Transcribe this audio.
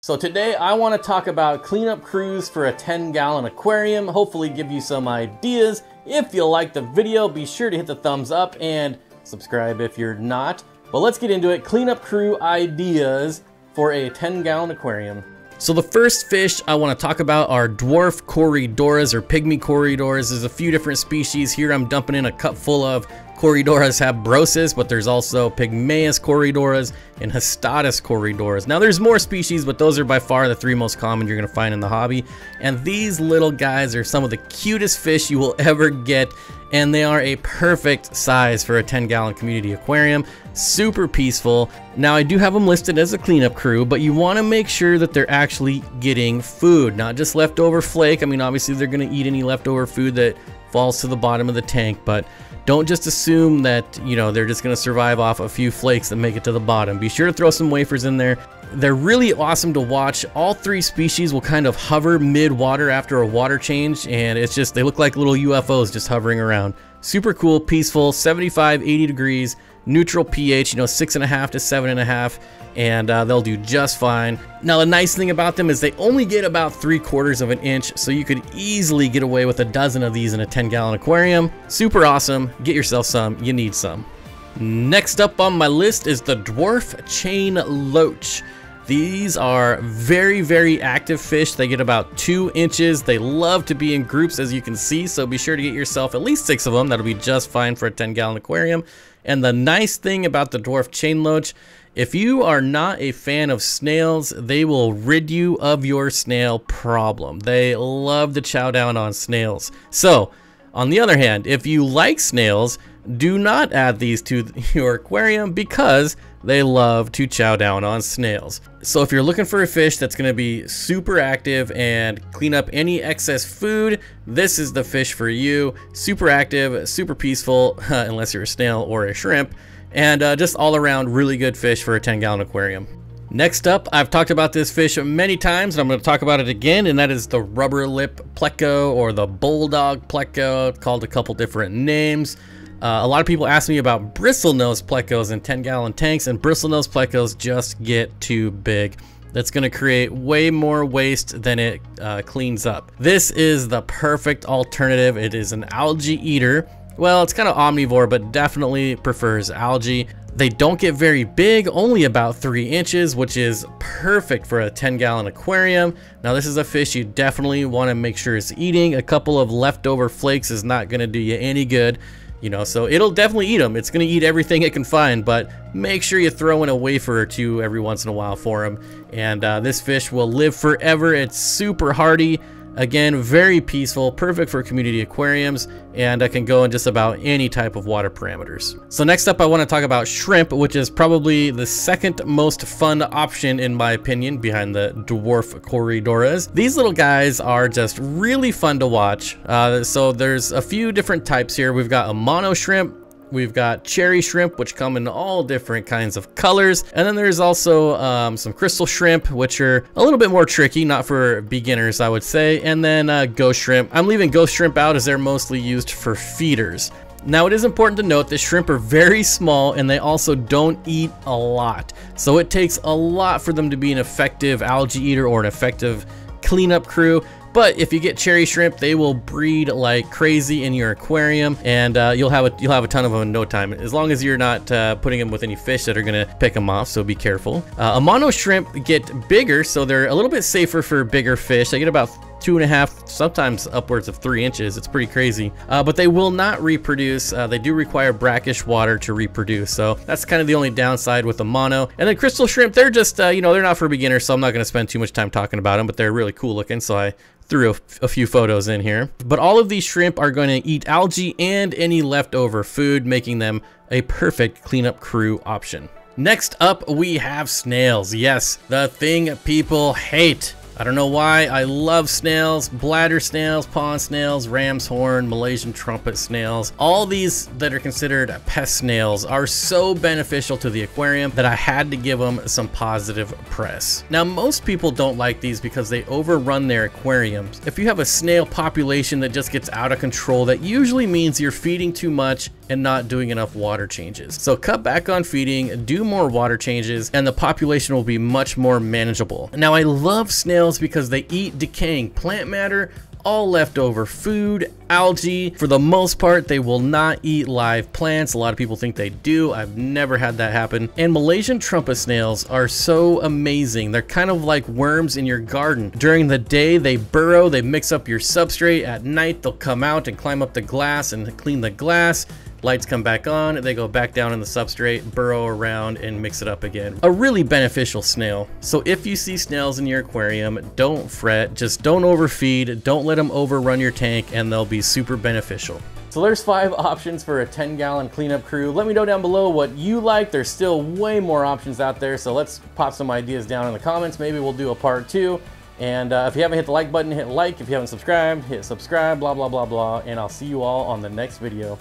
So today I want to talk about cleanup crews for a 10-gallon aquarium, hopefully give you some ideas. If you like the video, be sure to hit the thumbs up and subscribe if you're not. But let's get into it. Cleanup crew ideas for a 10-gallon aquarium. So the first fish I want to talk about are dwarf Corydoras or pygmy Corydoras. There's a few different species here. I'm dumping in a cup full of Corydoras habrosus, but there's also Pygmaeus Corydoras and Hastatus Corydoras. Now there's more species, but those are by far the three most common you're going to find in the hobby. And these little guys are some of the cutest fish you will ever get, and they are a perfect size for a 10-gallon community aquarium. Super peaceful. Now I do have them listed as a cleanup crew, but you want to make sure that they're actually getting food, not just leftover flake. I mean, obviously they're going to eat any leftover food that falls to the bottom of the tank, but don't just assume that, you know, they're just going to survive off a few flakes that make it to the bottom. Be sure to throw some wafers in there. They're really awesome to watch. All three species will kind of hover mid-water after a water change, and it's just, they look like little UFOs just hovering around. Super cool, peaceful, 75, 80 degrees, neutral pH, you know, 6.5 to 7.5, and they'll do just fine. Now the nice thing about them is they only get about 3/4 of an inch, so you could easily get away with a dozen of these in a 10-gallon aquarium. Super awesome. Get yourself some. You need some. Next up on my list is the dwarf chain loach. These are very, very active fish. They get about 2 inches. They love to be in groups, as you can see, so be sure to get yourself at least 6 of them. That'll be just fine for a 10-gallon aquarium. And the nice thing about the dwarf chain loach, if you are not a fan of snails, they will rid you of your snail problem. They love to chow down on snails. So, on the other hand, if you like snails, do not add these to your aquarium because they love to chow down on snails. So if you're looking for a fish that's going to be super active and clean up any excess food, this is the fish for you. Super active, super peaceful, unless you're a snail or a shrimp, and just all around really good fish for a 10-gallon aquarium. Next up, I've talked about this fish many times, and I'm going to talk about it again, and that is the rubber lip pleco or the bulldog pleco. It's called a couple different names. A lot of people ask me about bristlenose plecos in 10-gallon tanks, and bristlenose plecos just get too big. That's going to create way more waste than it cleans up. This is the perfect alternative. It is an algae eater. Well, it's kind of omnivore, but definitely prefers algae. They don't get very big, only about 3 inches, which is perfect for a 10-gallon aquarium. Now, this is a fish you definitely want to make sure is eating. A couple of leftover flakes is not going to do you any good. You know, so it'll definitely eat them. It's going to eat everything it can find, but make sure you throw in a wafer or two every once in a while for them. And this fish will live forever. It's super hardy. Again, very peaceful, perfect for community aquariums, and can go in just about any type of water parameters. So next up, I want to talk about shrimp, which is probably the second most fun option in my opinion behind the dwarf Corydoras. These little guys are just really fun to watch. So there's a few different types here. We've got a mono shrimp. We've got cherry shrimp, which come in all different kinds of colors. And then there's also some crystal shrimp, which are a little bit more tricky, not for beginners, I would say. And then ghost shrimp. I'm leaving ghost shrimp out as they're mostly used for feeders. Now, it is important to note that shrimp are very small and they also don't eat a lot. So it takes a lot for them to be an effective algae eater or an effective cleanup crew. But if you get cherry shrimp, they will breed like crazy in your aquarium, and you'll have a ton of them in no time, as long as you're not putting them with any fish that are gonna pick them off. So be careful. A mono shrimp get bigger, so they're a little bit safer for bigger fish. They get about 2.5, sometimes upwards of 3 inches. It's pretty crazy. But they will not reproduce. They do require brackish water to reproduce. So that's kind of the only downside with the mono. And then crystal shrimp, they're just, you know, they're not for beginners, so I'm not going to spend too much time talking about them, but they're really cool looking. So I threw a few photos in here. But all of these shrimp are going to eat algae and any leftover food, making them a perfect cleanup crew option. Next up, we have snails. Yes, the thing people hate. I don't know why. I love snails, bladder snails, pond snails, ram's horn, Malaysian trumpet snails. All these that are considered pest snails are so beneficial to the aquarium that I had to give them some positive press. Now, most people don't like these because they overrun their aquariums. If you have a snail population that just gets out of control, that usually means you're feeding too much and not doing enough water changes. So cut back on feeding, do more water changes, and the population will be much more manageable. Now, I love snails because they eat decaying plant matter, all leftover food, algae. For the most part, they will not eat live plants. A lot of people think they do. I've never had that happen. And Malaysian trumpet snails are so amazing. They're kind of like worms in your garden. During the day, they burrow, they mix up your substrate. At night, they'll come out and climb up the glass and clean the glass. Lights come back on, they go back down in the substrate, burrow around, and mix it up again. A really beneficial snail. So if you see snails in your aquarium, don't fret, just don't overfeed, don't let them overrun your tank, and they'll be super beneficial. So there's 5 options for a 10-gallon cleanup crew. Let me know down below what you like. There's still way more options out there, so let's pop some ideas down in the comments. Maybe we'll do a part 2. And if you haven't hit the like button, hit like. If you haven't subscribed, hit subscribe, blah, blah, blah, blah. And I'll see you all on the next video.